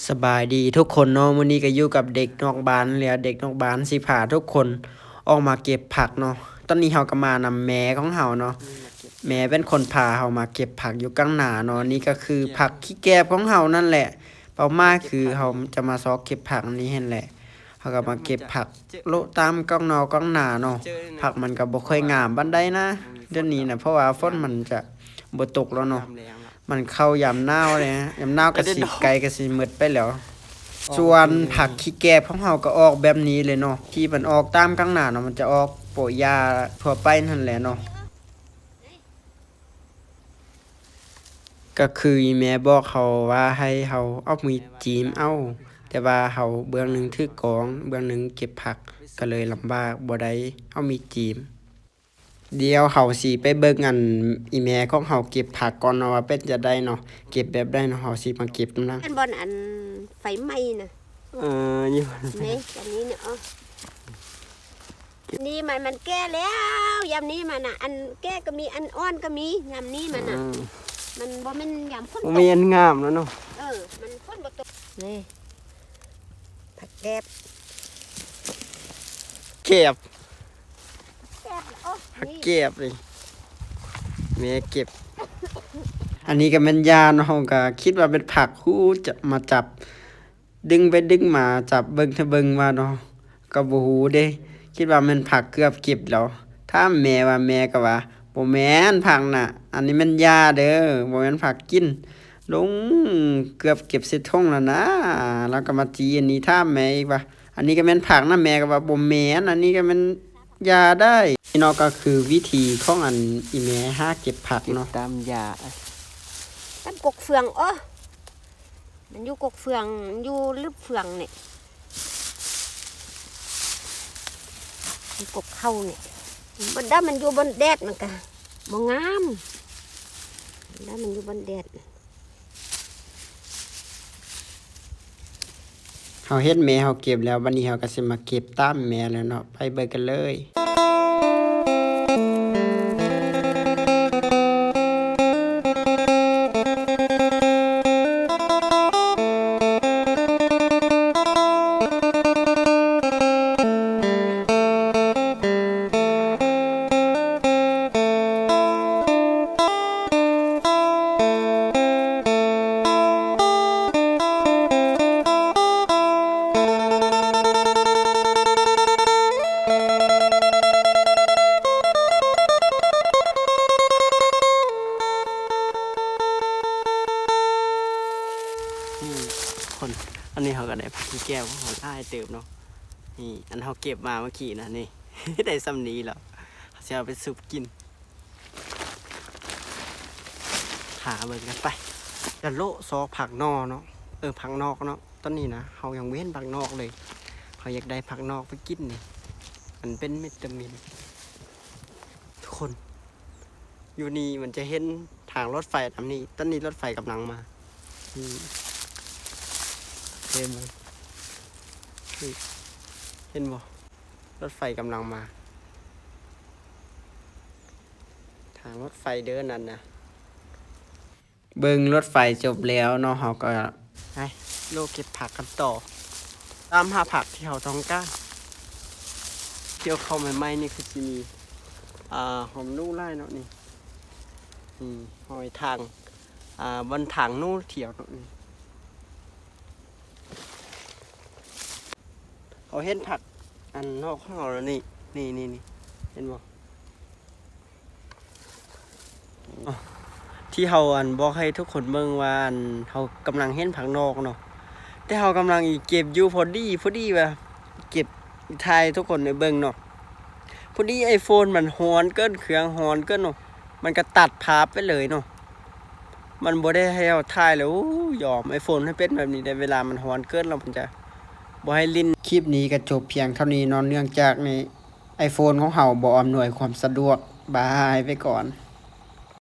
สบายดีทุกคนเนาะมื้อนี้ก็อยู่กับเด็กนอกบ้านแล้วเด็กนอกบ้านสิพาทุกคนออกมาเก็บผักเนาะตอนนี้เฮาก็มานำแม่ของเฮาเนาะแม่เป็นคนพาเฮามาเก็บผักอยู่กลางนาเนาะนี่ก็คือผักขี้แกบของเฮานั่นแหละเป้าหมายคือเฮาจะมาซอกเก็บผักนี้นั่นแหละเฮาก็มาเก็บผักโละตามกองนอกองนาเนาะผักมันก็บ่ค่อยงามปานใดนะเดี๋ยวนี้นะเพราะว่าฝนมันจะบ่ตกแล้วเนาะมันเข้ายามหนาวเลยนะยามหนาวก็สิไกลก็สิหมดไปแล้ว ส่วนผักขี้แกบของเฮาก็ออกแบบนี้เลยเนาะที่มันออกตามข้างหน้าเนาะมันจะออกโปะหญ้าทั่วไปนั่นแหละเนาะก็คืออีแม่บอกเขาว่าให้เฮาเอามีดจิ้มเอาแต่ว่าเฮาเบื้องหนึงถือกองเบื้องหนึงเก็บผักก็เลยลำบากบ่ได้เอามีดจิ้มเดี๋ยวเฮาสิไปเบิ่งอันอีแม่ของเฮาเก็บผักก่อนเนาะว่าเป็นจะได้เนาะเก็บแบบใดเนาะเฮาสิมาเก็บนำ อันบอนอันไฟไหม้น่ะ อยู่ นี่อันนี้เนี่ยนี่มันแก่แล้วยำนี้มันอ่ะอันแก่ก็มีอันอ่อนก็มียำนี้มันอ่ะมันบ่แม่นยำฝนตก มีอันงามแล้วเนาะ มันฝนบ่ตกนี่ผักแกบ เก็บ แกบโอ้ ผัก นี่ เก็บเลยแม่เก็บ อันนี้ก็แม่นยาเนาะก็คิดว่าเป็นผักคู่จะมาจับ ดึงไปดึงมาจับเบิ่งถ้าเบิ่งมาเนาะก็บ่ฮู้เด้ คิดว่ามันผักเกือบเก็บแล้ว ถ้าแม่ว่าแม่ก็ว่าบ่แม่นผักน่ะ อันนี้มันยาเด้อบ่แม่นผักกิน ลงเกือบเก็บใส่ถุงแล้วนะแล้วก็มาจีอันนี้ถามแม่อีกว่าอันนี้ก็แม่นผักนะแม่ก็ว่าบ่แม่นอันนี้ก็แม่นยาได้นี่เนาะก็คือวิธีของอันอีแม่หาเก็บผักเนาะตามยา ตั้งกกเฟืองมันอยู่กกเฟืองอยู่ลึบเฟืองนี่กกเข้านี่บนด้านมันอยู่บนแดดมันก็บ่งามด้านมันอยู่บนแดด เฮาเฮ็ดแม่เฮาเก็บแล้วบัดนี้เฮาก็สิมาเก็บตามแม่แล้วเนาะไปเบิ่งกันเลยคนอันนี้เขาก็ได้ผักขี้แก้วของเขาได้เติมเนาะนี่อันเขาเก็บมาเมื่อกี้นะนี่ ได้ซ้ำนี้แล้วเขาจะเอาไปซุปกินหาเบิ่งกันไปจะโละซอกผักนอกเนาะผักนอกเนาะตอนนี้นะเขายังเว้นผักนอกเลยเขาอยากได้ผักนอกไปกินนี่มันเป็นวิตามินทุกคนอยู่นี่มันจะเห็นทางรถไฟทำนี้ตอนนี้รถไฟกำลังมาเห็นบ่เห็นบ่รถไฟกำลังมาทางรถไฟเดินนั่นนะเบิ่งรถไฟจบแล้วเนาะเฮาก็ไปโลกเก็บผักกันต่อตามหาผักที่เฮาต้องการเกี่ยวเข้าใหม่ๆนี่คือสิมีหอมนู่ไล่เนาะนี่หอยทางบนทางนู่เถียวเนาะนี่เขาเห็นผักอันนอกข้างเราแล้วนี่เห็นบ่ที่เฮาอันบอกให้ทุกคนเบิ่งว่าอันเฮากำลังเห็นผักนอกเนาะแต่เฮากำลังอีเก็บอยู่พอดีว่าเก็บถ่ายทุกคนได้เบิ่งเนาะพอดี iPhone มันฮ้อนเกินเครื่องฮ้อนเกินเนาะมันก็ตัดภาพไปเลยเนาะมันบ่ได้ให้เฮาถ่ายแล้วยอม iPhone ให้เป็นแบบนี้ได้เวลามันฮ้อนเกินแล้วมันจะบ่ให้ลิ้นคลิปนี้ก็จบเพียงเท่านี้เนาะเนื่องจากใน iPhone ของเฮาบ่อำนวยความสะดวกบายไปก่อน